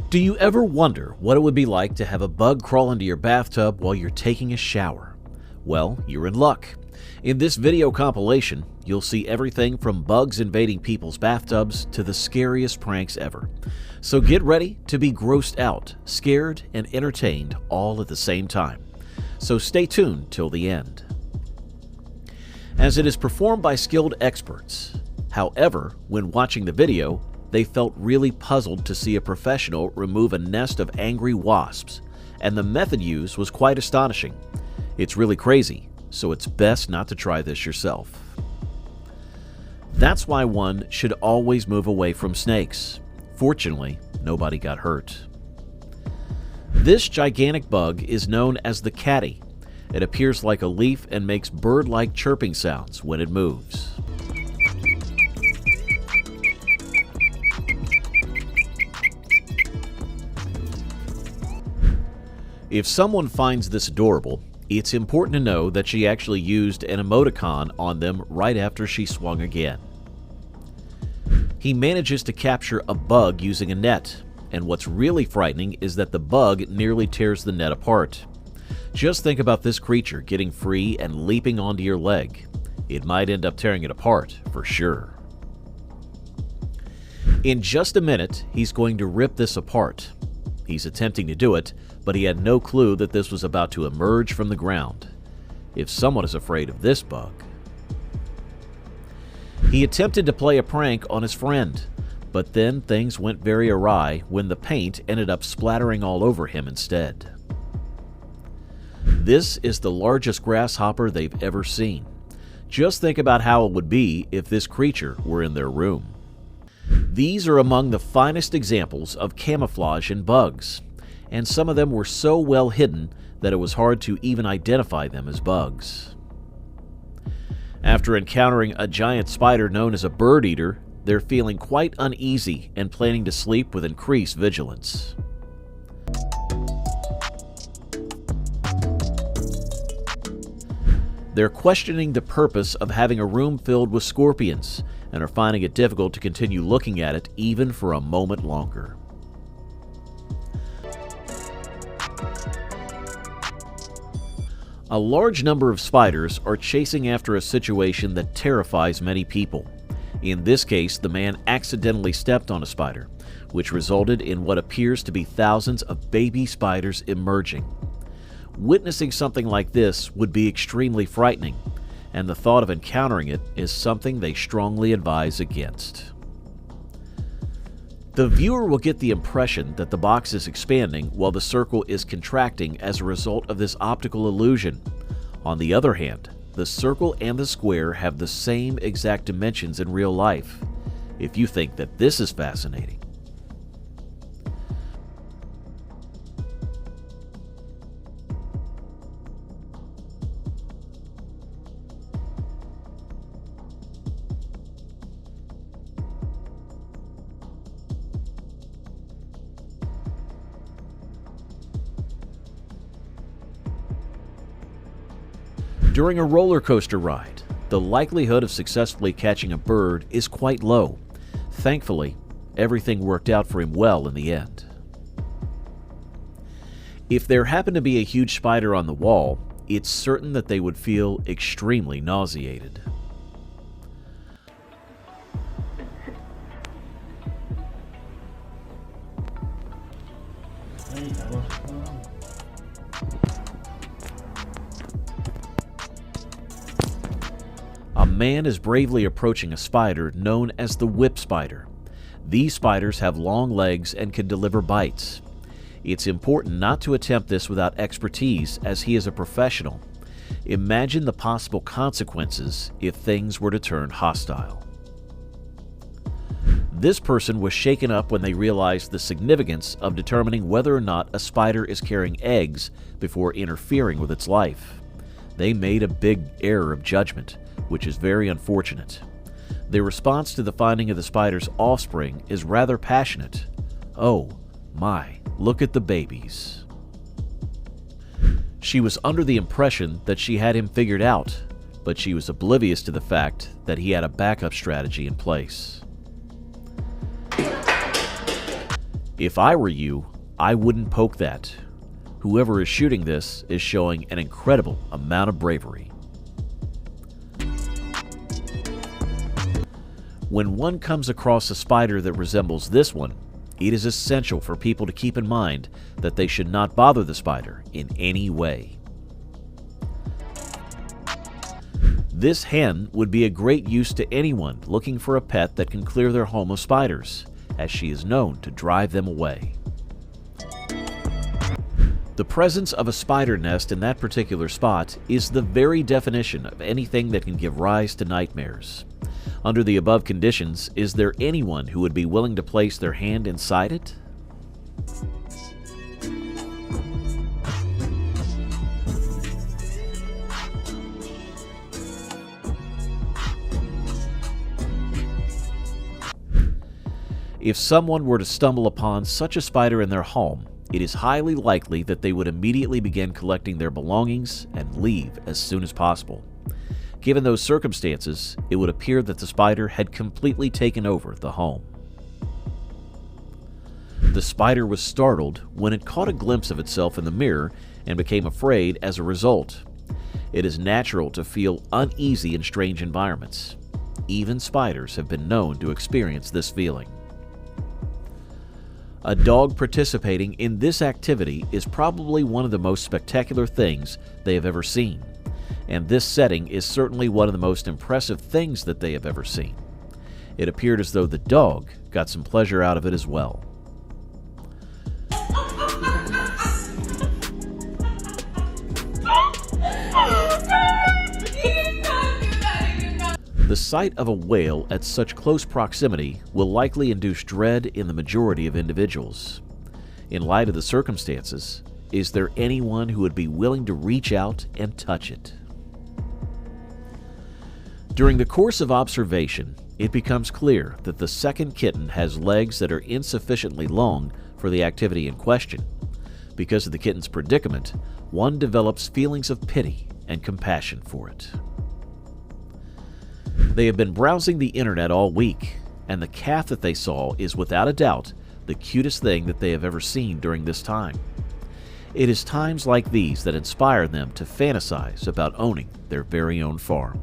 Do you ever wonder what it would be like to have a bug crawl into your bathtub while you're taking a shower? Well, you're in luck. In this video compilation, you'll see everything from bugs invading people's bathtubs to the scariest pranks ever. So get ready to be grossed out, scared, and entertained all at the same time. So stay tuned till the end. As it is performed by skilled experts. However, when watching the video, they felt really puzzled to see a professional remove a nest of angry wasps, and the method used was quite astonishing. It's really crazy, so it's best not to try this yourself. That's why one should always move away from snakes. Fortunately, nobody got hurt. This gigantic bug is known as the caddy. It appears like a leaf and makes bird-like chirping sounds when it moves. If someone finds this adorable, it's important to know that she actually used an emoticon on them right after she swung again. He manages to capture a bug using a net, and what's really frightening is that the bug nearly tears the net apart. Just think about this creature getting free and leaping onto your leg. It might end up tearing it apart, for sure. In just a minute, he's going to rip this apart. He's attempting to do it, but he had no clue that this was about to emerge from the ground. If someone is afraid of this bug. He attempted to play a prank on his friend, but then things went very awry when the paint ended up splattering all over him instead. This is the largest grasshopper they've ever seen. Just think about how it would be if this creature were in their room. These are among the finest examples of camouflage in bugs, and some of them were so well hidden that it was hard to even identify them as bugs. After encountering a giant spider known as a bird eater, they're feeling quite uneasy and planning to sleep with increased vigilance. They're questioning the purpose of having a room filled with scorpions and are finding it difficult to continue looking at it even for a moment longer. A large number of spiders are chasing after a situation that terrifies many people. In this case, the man accidentally stepped on a spider, which resulted in what appears to be thousands of baby spiders emerging. Witnessing something like this would be extremely frightening, and the thought of encountering it is something they strongly advise against. The viewer will get the impression that the box is expanding while the circle is contracting as a result of this optical illusion. On the other hand, the circle and the square have the same exact dimensions in real life. If you think that this is fascinating. During a roller coaster ride, the likelihood of successfully catching a bird is quite low. Thankfully, everything worked out for him well in the end. If there happened to be a huge spider on the wall, it's certain that they would feel extremely nauseated. A man is bravely approaching a spider known as the whip spider. These spiders have long legs and can deliver bites. It's important not to attempt this without expertise, as he is a professional. Imagine the possible consequences if things were to turn hostile. This person was shaken up when they realized the significance of determining whether or not a spider is carrying eggs before interfering with its life. They made a big error of judgment, which is very unfortunate. Their response to the finding of the spider's offspring is rather passionate. "Oh my, look at the babies." She was under the impression that she had him figured out, but she was oblivious to the fact that he had a backup strategy in place. If I were you, I wouldn't poke that. Whoever is shooting this is showing an incredible amount of bravery. When one comes across a spider that resembles this one, it is essential for people to keep in mind that they should not bother the spider in any way. This hen would be a great use to anyone looking for a pet that can clear their home of spiders, as she is known to drive them away. The presence of a spider nest in that particular spot is the very definition of anything that can give rise to nightmares. Under the above conditions, is there anyone who would be willing to place their hand inside it? If someone were to stumble upon such a spider in their home, it is highly likely that they would immediately begin collecting their belongings and leave as soon as possible. Given those circumstances, it would appear that the spider had completely taken over the home. The spider was startled when it caught a glimpse of itself in the mirror and became afraid as a result. It is natural to feel uneasy in strange environments. Even spiders have been known to experience this feeling. A dog participating in this activity is probably one of the most spectacular things they have ever seen, and this setting is certainly one of the most impressive things that they have ever seen. It appeared as though the dog got some pleasure out of it as well. The sight of a whale at such close proximity will likely induce dread in the majority of individuals. In light of the circumstances, is there anyone who would be willing to reach out and touch it? During the course of observation, it becomes clear that the second kitten has legs that are insufficiently long for the activity in question. Because of the kitten's predicament, one develops feelings of pity and compassion for it. They have been browsing the internet all week, and the calf that they saw is without a doubt the cutest thing that they have ever seen during this time. It is times like these that inspire them to fantasize about owning their very own farm.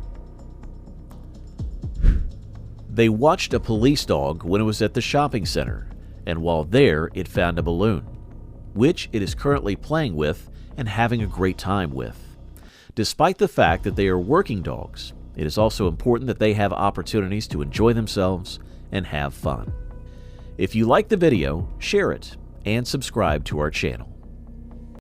They watched a police dog when it was at the shopping center, and while there it found a balloon, which it is currently playing with and having a great time with. Despite the fact that they are working dogs, it is also important that they have opportunities to enjoy themselves and have fun. If you like the video, share it and subscribe to our channel.